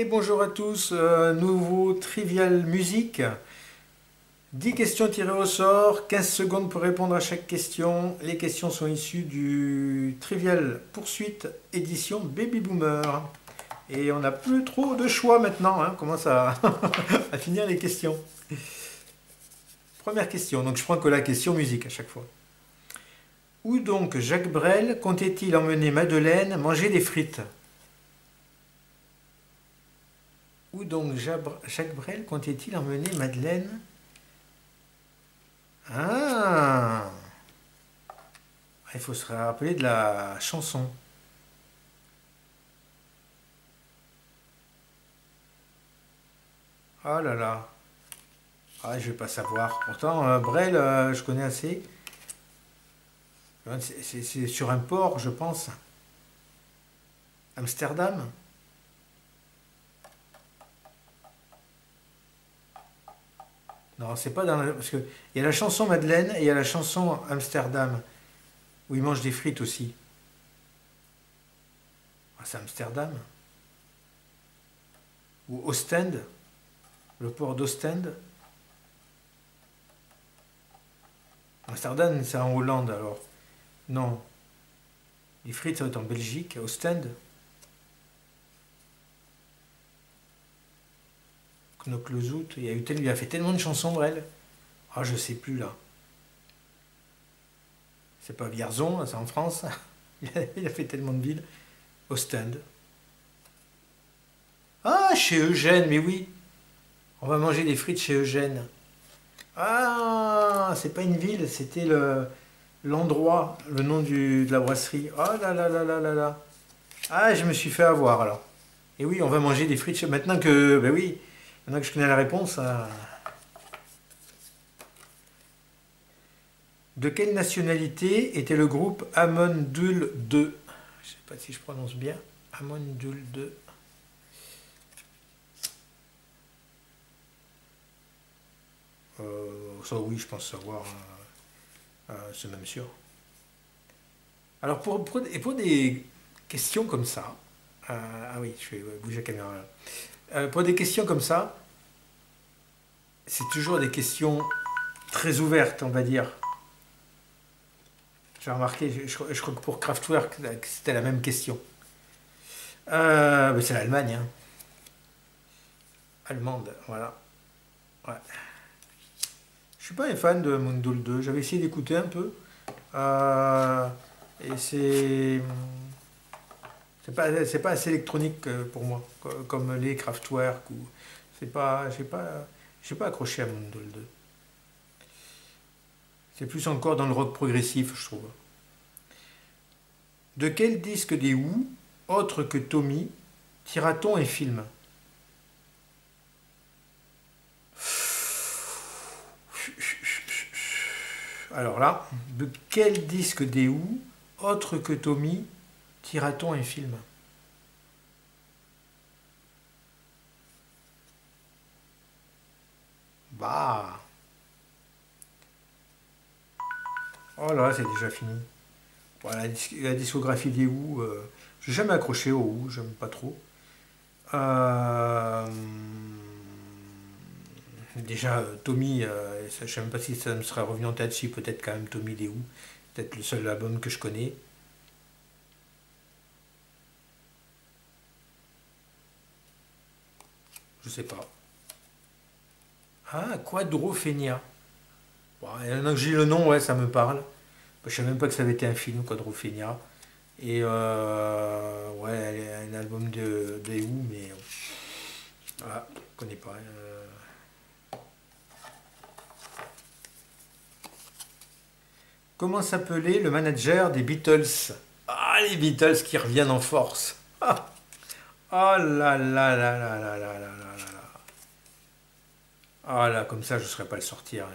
Allez, bonjour à tous, nouveau Trivial Musique. 10 questions tirées au sort, 15 secondes pour répondre à chaque question. Les questions sont issues du Trivial Poursuite édition Baby Boomer. Et on n'a plus trop de choix maintenant, hein, on commence à, à finir les questions. Première question, donc je prends que la question musique à chaque fois. Où donc Jacques Brel comptait-il emmener Madeleine manger des frites? Où donc Jacques Brel comptait-il emmener Madeleine? Ah, il faut se rappeler de la chanson. Oh là là. Ah, je vais pas savoir. Pourtant, Brel, je connais assez. C'est sur un port, je pense. Amsterdam? Non, c'est pas dans parce que il y a la chanson Madeleine et il y a la chanson Amsterdam où ils mangent des frites aussi. Ah, c'est Amsterdam ou Ostende, le port d'Ostende. Amsterdam, c'est en Hollande alors. Non, les frites ça va être en Belgique, Ostende. Knoklozout, il a fait tellement de chansons Brel. Ah, je sais plus là. C'est pas Vierzon, c'est en France. Il a fait tellement de villes. Ostende. Ah, chez Eugène, mais oui. On va manger des frites chez Eugène. Ah, c'est pas une ville, c'était l'endroit, le nom de la brasserie. Oh là là là là là là. Ah, je me suis fait avoir alors. Et oui, on va manger des frites. Maintenant que, ben oui, maintenant que je connais la réponse. De quelle nationalité était le groupe Amon-Düül 2? Je ne sais pas si je prononce bien. Amon-Düül 2. Ça oui, je pense savoir. C'est même sûr. Alors pour des questions comme ça, ah oui, je vais bouger la caméra là. Pour des questions comme ça, c'est toujours des questions très ouvertes, on va dire. J'ai remarqué, je crois que pour Kraftwerk, c'était la même question. C'est l'Allemagne, hein. Allemande, voilà. Ouais. Je suis pas un fan de Moondul 2. J'avais essayé d'écouter un peu. Euh, et c'est pas assez électronique pour moi, comme les Kraftwerk ou c'est pas j'ai pas accroché à Moondul 2. C'est plus encore dans le rock progressif, je trouve. De quel disque des Who, autre que Tommy, tira-t-on un film? Alors là, de quel disque des Who, autre que Tommy, tira-t-on un film? Bah. Oh là, c'est déjà fini. Voilà, la discographie des Who, j'ai jamais accroché aux Who, j'aime pas trop. Euh, Déjà, Tommy, je sais même pas si ça me serait revenu en tête, si peut-être quand même Tommy des Who, peut-être le seul album que je connais. Je sais pas. Ah, Quadrophenia. Bon, il y en a que j'ai le nom, ouais, ça me parle. Je savais même pas que ça avait été un film, Quadrophenia. Et ouais, un album de Who, mais voilà, je connais pas. Comment s'appelait le manager des Beatles? Ah, les Beatles qui reviennent en force. Ah, oh là là là là là là là là là. Ah là, comme ça, je ne saurais pas le sortir, hein,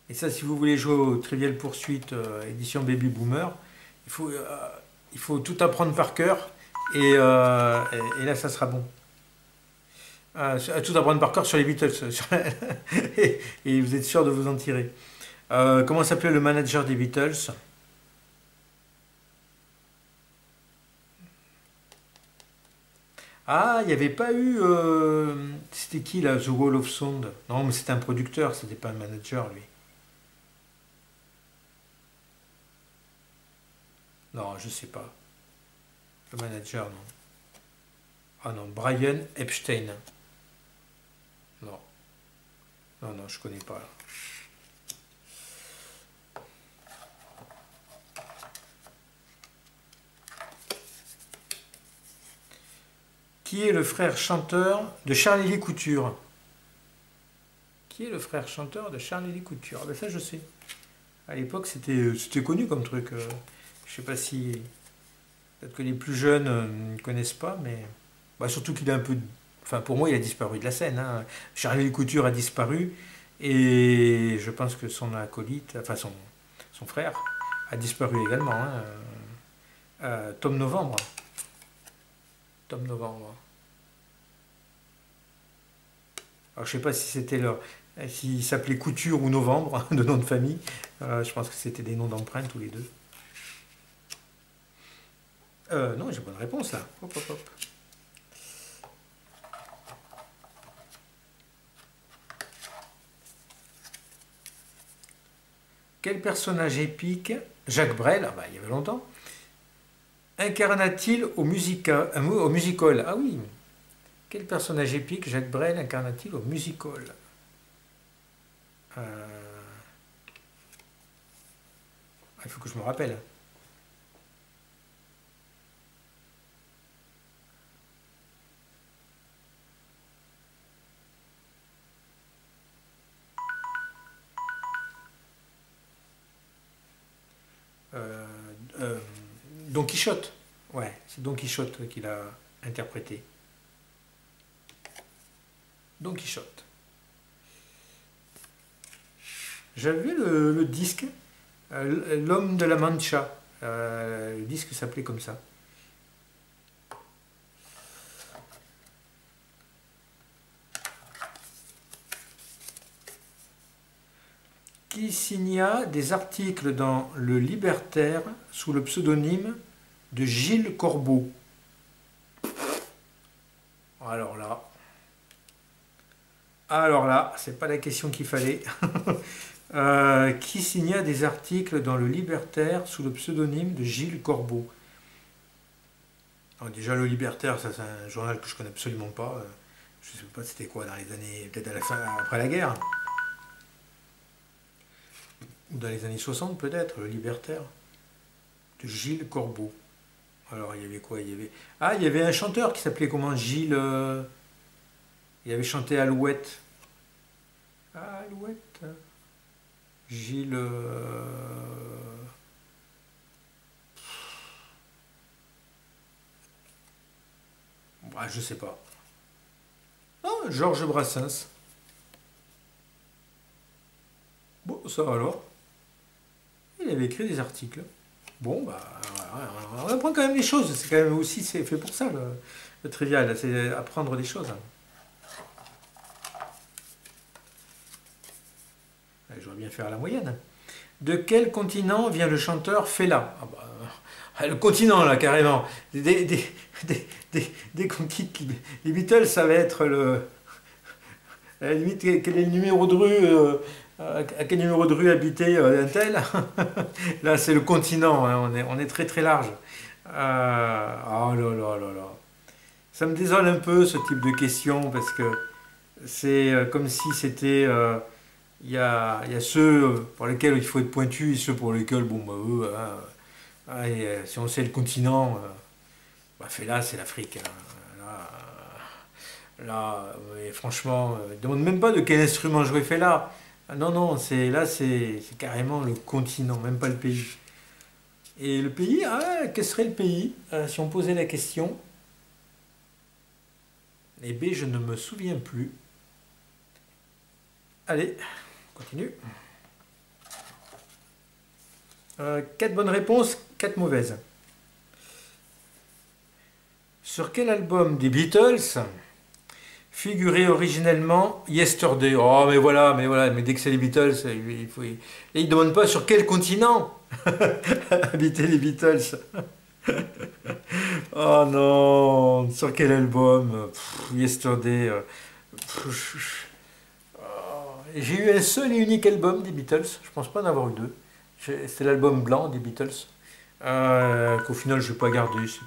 Et ça, si vous voulez jouer au Trivial Poursuite édition Baby Boomer, il faut tout apprendre par cœur et là, ça sera bon. Tout apprendre par cœur sur les Beatles. Et vous êtes sûr de vous en tirer. Comment s'appelait le manager des Beatles? Ah, il n'y avait pas eu... c'était qui là, The Wall of Sound? Non, mais c'était un producteur, c'était pas un manager lui. Non, je sais pas. Le manager, non. Ah non, Brian Epstein. Non, non, non, je connais pas. Qui est le frère chanteur de Charlie Couture? Qui est le frère chanteur de Charlie Couture? Ah ben ça je sais. À l'époque c'était connu comme truc. Je sais pas si... Peut-être que les plus jeunes ne connaissent pas, mais... Bah, surtout qu'il est un peu... Enfin pour moi il a disparu de la scène, hein. Charlie Couture a disparu et je pense que son acolyte, enfin son frère a disparu également, hein. Tom Novembre. Tom Novembre. Alors, je sais pas si c'était leur, s'ils s'appelaient Couture ou Novembre, de nom de famille. Je pense que c'était des noms d'emprunt tous les deux. Non, j'ai bonne réponse là. Hop, hop, hop. Quel personnage épique Jacques Brel, ah bah, il y avait longtemps, incarna-t-il au musical? Ah oui. Quel personnage épique Jacques Brel incarna-t-il au musical? Il faut que je me rappelle. Euh, euh, Don Quichotte. Ouais, c'est Don Quichotte qu'il a interprété. Don Quichotte. J'avais vu le disque, L'homme de la Mancha. Le disque s'appelait comme ça. Qui signa des articles dans Le Libertaire sous le pseudonyme de Gilles Corbeau? Alors là, c'est pas la question qu'il fallait. Qui signa des articles dans Le Libertaire sous le pseudonyme de Gilles Corbeau? Alors déjà, Le Libertaire, ça c'est un journal que je connais absolument pas. Je sais pas c'était quoi dans les années, peut-être à la fin, après la guerre. Ou dans les années 60 peut-être, Le Libertaire, de Gilles Corbeau. Alors il y avait quoi? Ah, il y avait un chanteur qui s'appelait comment? Gilles... il avait chanté Alouette. Alouette. Gilles... bah, je sais pas. Ah, Georges Brassens. Bon, ça alors. Il avait écrit des articles. Bon, bah, on apprend quand même des choses. C'est quand même aussi c'est fait pour ça, le trivial. C'est apprendre des choses. Allez, j'aurais bien faire la moyenne. De quel continent vient le chanteur Fela? Ah bah, le continent, là, carrément. Dès qu'on quitte les Beatles, ça va être le... À la limite, quel est le numéro de rue à quel numéro de rue habitait un tel? Là, c'est le continent, hein, on est très très large. Oh là là là là. Ça me désole un peu ce type de question parce que c'est comme si c'était. Il y a ceux pour lesquels il faut être pointu et ceux pour lesquels, bon, bah, eux, hein, si on sait le continent, bah, fait là, c'est l'Afrique, hein. Là, franchement, ne demande même pas de quel instrument jouer fait là. Ah non, non, c'est carrément le continent, même pas le pays. Et le pays, quel serait le pays si on posait la question? Eh bien, je ne me souviens plus. Allez, on continue. 4 bonnes réponses, 4 mauvaises. Sur quel album des Beatles figurait originellement Yesterday? Oh, mais dès que c'est les Beatles, et il ne demande pas sur quel continent habitaient les Beatles. Oh non, sur quel album? Yesterday. J'ai eu un seul et unique album des Beatles. Je pense pas en avoir eu deux. C'était l'album blanc des Beatles. Qu'au final, je n'ai pas gardé. C'est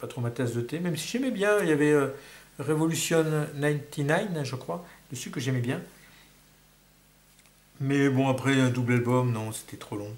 pas trop ma tasse de thé. Même si j'aimais bien, il y avait Revolution 99, je crois, dessus que j'aimais bien. Mais bon, après, un double album, non, c'était trop long.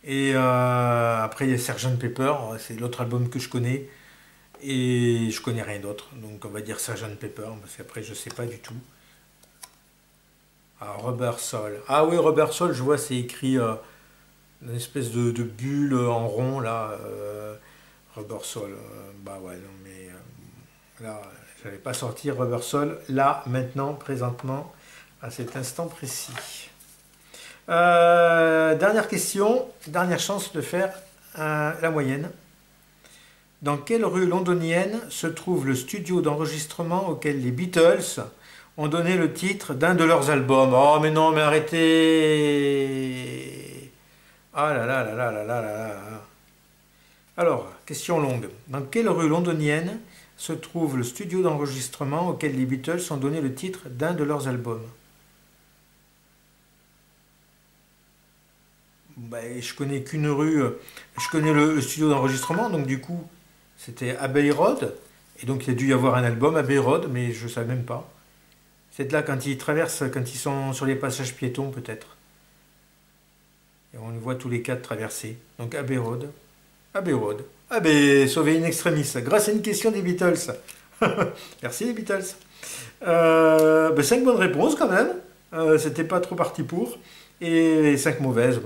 Et après, il y a Sgt Pepper, c'est l'autre album que je connais. Et je connais rien d'autre. Donc, on va dire Sgt Pepper, parce qu'après, je sais pas du tout. Ah, Rubber Soul. Ah oui, Rubber Soul, je vois, c'est écrit une espèce de bulle en rond, là. Rubber Soul. Bah ouais, non, mais là, j'avais pas sorti Rubber Soul, là, maintenant, présentement, à cet instant précis. Dernière question, dernière chance de faire la moyenne. Dans quelle rue londonienne se trouve le studio d'enregistrement auquel les Beatles ont donné le titre d'un de leurs albums? Oh mais non, mais arrêtez! Ah là là là là là là là là. Alors, question longue. Dans quelle rue londonienne se trouve le studio d'enregistrement auquel les Beatles ont donné le titre d'un de leurs albums? Ben, je connais qu'une rue, je connais le studio d'enregistrement, donc du coup, c'était Abbey Road, et donc il y a dû y avoir un album Abbey Road, mais je ne savais même pas. C'est là quand ils traversent, quand ils sont sur les passages piétons peut-être. Et on les voit tous les quatre traverser. Donc Abbey Road, Abbey Road. Ah ben, sauvé in extremis, grâce à une question des Beatles. Merci les Beatles. Ben, 5 bonnes réponses quand même. C'était pas trop parti pour. Et 5 mauvaises.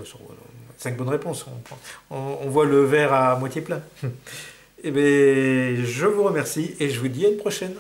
5 bonnes réponses. On voit le verre à moitié plein. Et bien, je vous remercie et je vous dis à une prochaine.